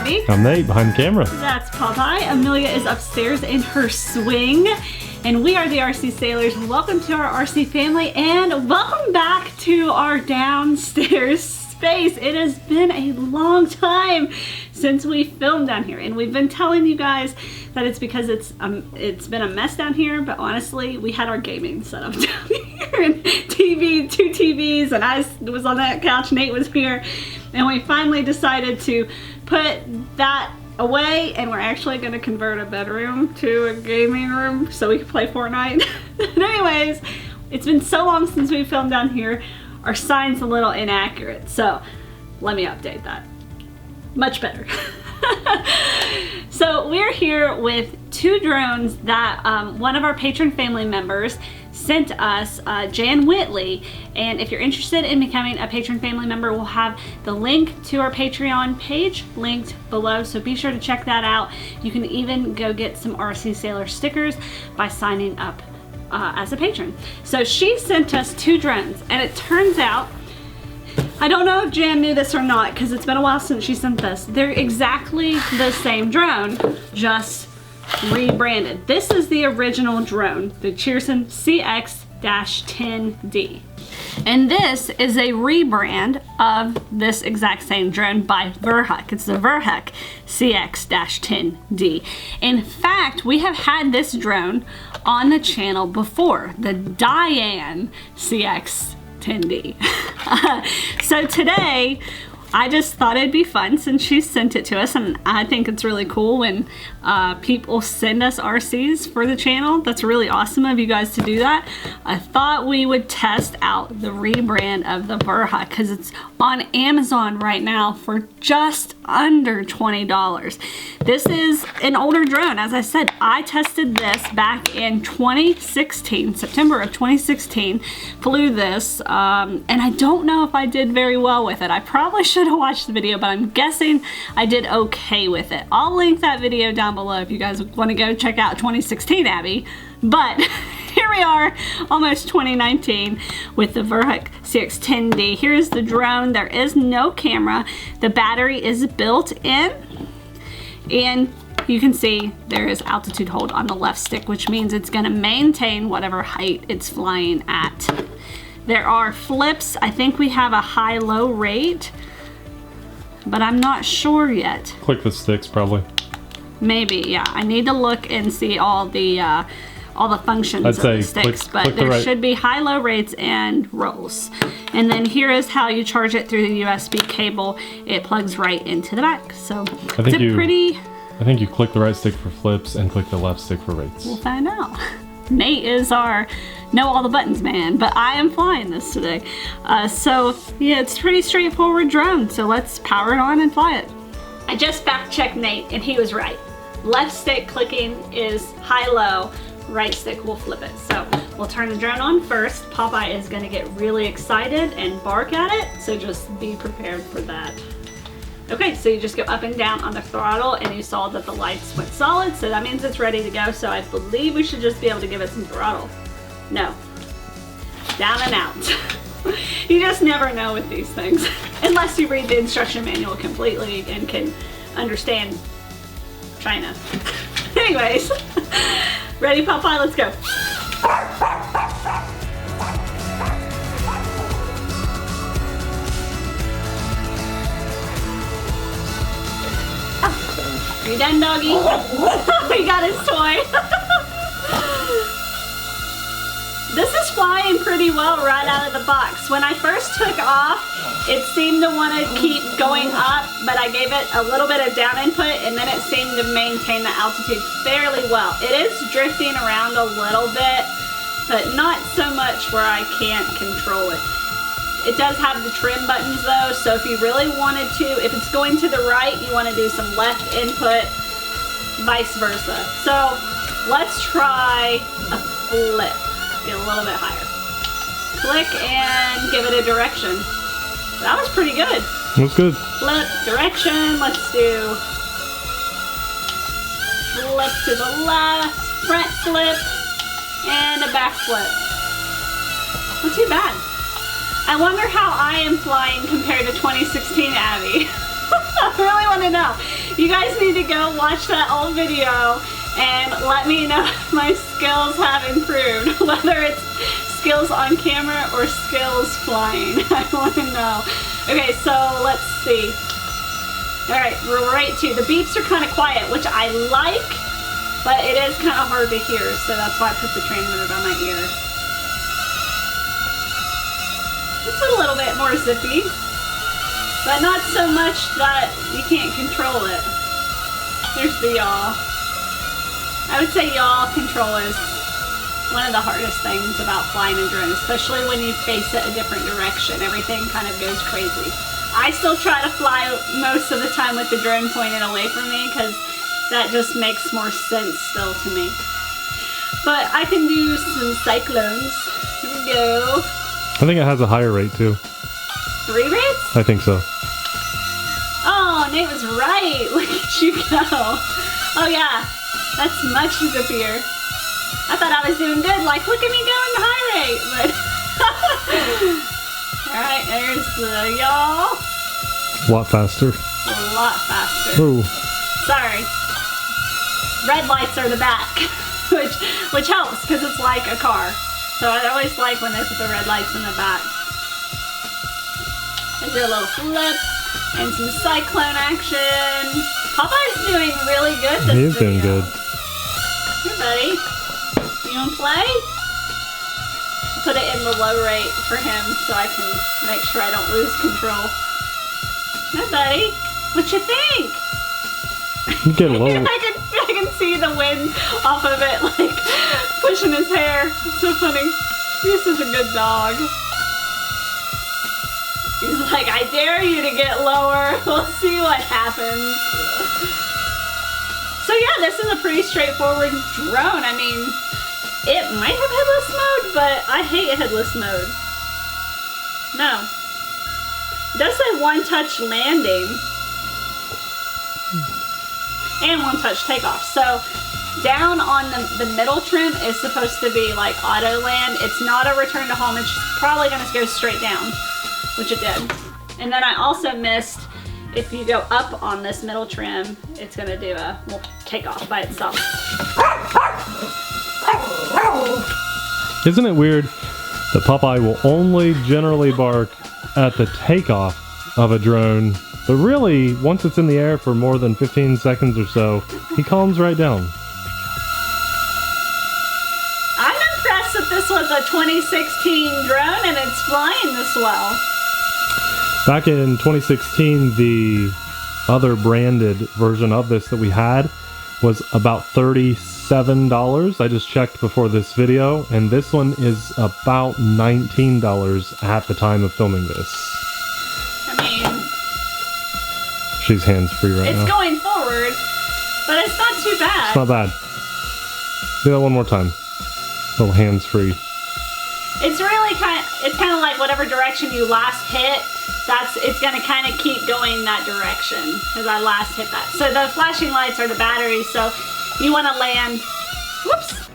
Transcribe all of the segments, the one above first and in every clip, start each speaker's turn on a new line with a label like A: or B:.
A: Abby.
B: I'm Nate, behind the camera.
A: That's Popeye. Amelia is upstairs in her swing. And we are the RC Sailors. Welcome to our RC family and welcome back to our downstairs space. It has been a long time since we filmed down here, and we've been telling you guys that it's because it's been a mess down here, but honestly we had our gaming set up down here and TV, 2 TVs, and I was on that couch, Nate was here, and we finally decided to put that away, and we're actually going to convert a bedroom to a gaming room so we can play Fortnite. Anyways, it's been so long since we filmed down here, our sign's a little inaccurate, so let me update that. Much better. So we're here with 2 drones that one of our patron family members sent us, Jan Whitley, and if you're interested in becoming a patron family member, we'll have the link to our Patreon page linked below, so be sure to check that out. You can even go get some RC Sailor stickers by signing up as a patron. So she sent us 2 drones, and it turns out, I don't know if Jan knew this or not because it's been a while since she sent this. They're exactly the same drone, just rebranded. This is the original drone, the Cheerson CX-10D. And this is a rebrand of this exact same drone by Verhuck. It's the Verhuck CX-10D. In fact, we have had this drone on the channel before, the Diane CX-10D. So today, I just thought it'd be fun since she sent it to us, and I think it's really cool when people send us RCs for the channel. That's really awesome of you guys to do that. I thought we would test out the rebrand of the Verhuck because it's on Amazon right now for just under $20. This is an older drone. As I said, I tested this back in 2016, September of 2016, flew this, and I don't know if I did very well with it. I probably should have watched the video, but I'm guessing I did okay with it. I'll link that video down below if you guys want to go check out 2016 Abby. But here we are, almost 2019, with the Verhuck CX-10D. Here's the drone. There is no camera. The battery is built in, and you can see there is altitude hold on the left stick, which means it's going to maintain whatever height it's flying at. There are flips. I think we have a high-low rate, but I'm not sure yet.
B: Click the sticks, probably.
A: Maybe, yeah. I need to look and see all the functions of the sticks, but there should be high-low rates and rolls. And then here is how you charge it through the USB cable. It plugs right into the back. So I think you click the right stick for flips and click the left stick for rates. We'll find out. Nate is our know all the buttons man, but I am flying this today. So yeah, it's a pretty straightforward drone. So let's power it on and fly it. I just fact checked Nate and he was right. Left stick clicking is high-low, right stick will flip it. So we'll turn the drone on first. Popeye is gonna get really excited and bark at it, so just be prepared for that. Okay, so you just go up and down on the throttle, and you saw that the lights went solid, so that means it's ready to go. So I believe we should just be able to give it some throttle. No, down and out. You just never know with these things, unless you read the instruction manual completely and can understand China. Anyways, ready, Popeye? Let's go. Oh, are you done, doggy? He got his toy. This is flying pretty well right out of the box. When I first took off, it seemed to want to keep going up, but I gave it a little bit of down input, and then it seemed to maintain the altitude fairly well. It is drifting around a little bit, but not so much where I can't control it. It does have the trim buttons though, so if you really wanted to, if it's going to the right, you want to do some left input, vice versa. So let's try a flip. Get a little bit higher. Click and give it a direction. That was pretty good.
B: That's good.
A: Flip, direction, let's do flip to the left, front flip, and a back flip. Not too bad. I wonder how I am flying compared to 2016 Abby. I really want to know. You guys need to go watch that old video and let me know if my skills have improved, whether it's skills on camera or skills flying. I want to know. Okay, so let's see. All right, we're right to the beeps are kind of quiet, which I like, but it is kind of hard to hear, so that's why I put the train mode on my ear. It's a little bit more zippy, but not so much that you can't control it. There's the yaw. I would say yaw control is one of the hardest things about flying a drone, especially when you face it a different direction. Everything kind of goes crazy. I still try to fly most of the time with the drone pointed away from me because that just makes more sense still to me. But I can do some cyclones. Here we go.
B: I think it has a higher rate too.
A: 3 rates?
B: I think so.
A: Oh, Nate was right. Look at you go. Oh yeah, that's much zippier. I thought I was doing good, like look at me going to high rate, but alright, there's the yaw.
B: A lot faster.
A: A lot faster.
B: Oh.
A: Sorry. Red lights are the back, which helps because it's like a car. So I always like when they put the red lights in the back. And do a little flip and some cyclone action. Popeye's doing really good this
B: He's
A: video.
B: doing good.
A: Here, buddy. You want to play? Put it in the low rate for him so I can make sure I don't lose control. Hi, buddy. What you think?
B: You get low.
A: I can see the wind off of it, like pushing his hair. It's so funny. He's such a good dog. He's like, I dare you to get lower. We'll see what happens. So yeah, this is a pretty straightforward drone. I mean, it might have headless mode, but I hate headless mode. No. It does say one-touch landing. And one-touch takeoff. So down on the middle trim is supposed to be like auto land. It's not a return to home. It's probably going to go straight down, which it did. And then I also missed, if you go up on this middle trim, it's going to do a takeoff by itself.
B: Isn't it weird that Popeye will only generally bark at the takeoff of a drone, but really, once it's in the air for more than 15 seconds or so, he calms right down.
A: I'm impressed that this was a 2016 drone and it's flying this well.
B: Back in 2016, the other branded version of this that we had was about $37. I just checked before this video, and this one is about $19 at the time of filming this.
A: I mean,
B: she's hands-free right now.
A: It's going forward, but it's not too bad.
B: It's not bad. Do that one more time. A little hands-free.
A: It's really it's kind of like whatever direction you last hit, it's gonna kind of keep going that direction because I last hit that. So the flashing lights are the batteries, so you want to land,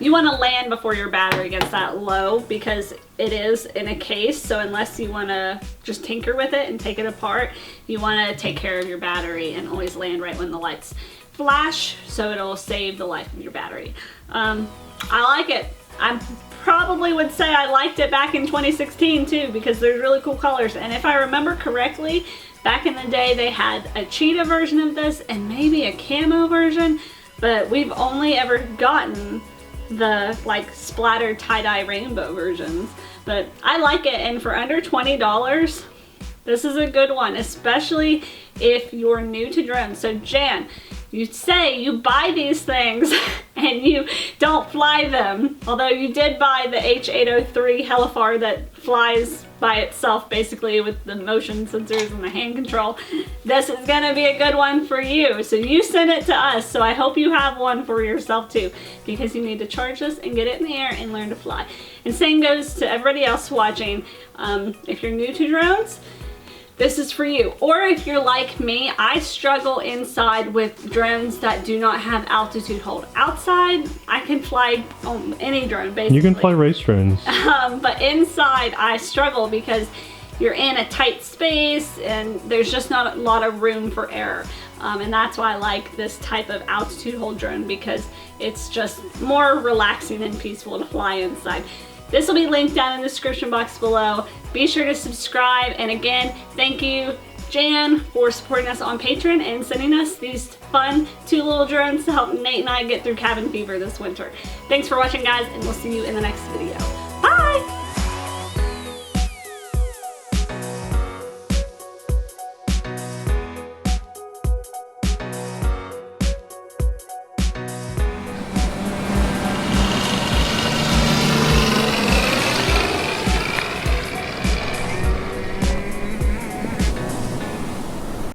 A: you want to land before your battery gets that low because it is in a case, so unless you want to just tinker with it and take it apart, you want to take care of your battery and always land right when the lights flash, so it'll save the life of your battery. I like it. I probably would say I liked it back in 2016 too because there's really cool colors, and if I remember correctly, back in the day they had a cheetah version of this and maybe a camo version, but we've only ever gotten the like splattered tie-dye rainbow versions. But I like it, and for under $20 this is a good one, especially if you're new to drones. So Jan, you say you buy these things and you don't fly them, although you did buy the H803 Helifar that flies by itself basically with the motion sensors and the hand control. This is gonna be a good one for you. So you sent it to us, so I hope you have one for yourself too, because you need to charge this and get it in the air and learn to fly. And same goes to everybody else watching. If you're new to drones, this is for you. Or if you're like me, I struggle inside with drones that do not have altitude hold. Outside, I can fly on any drone basically.
B: You can fly race drones.
A: But inside, I struggle because you're in a tight space and there's just not a lot of room for error. And that's why I like this type of altitude hold drone, because it's just more relaxing and peaceful to fly inside. This will be linked down in the description box below. Be sure to subscribe, and again, thank you Jan for supporting us on Patreon and sending us these fun 2 little drones to help Nate and I get through cabin fever this winter. Thanks for watching, guys, and we'll see you in the next video. Bye!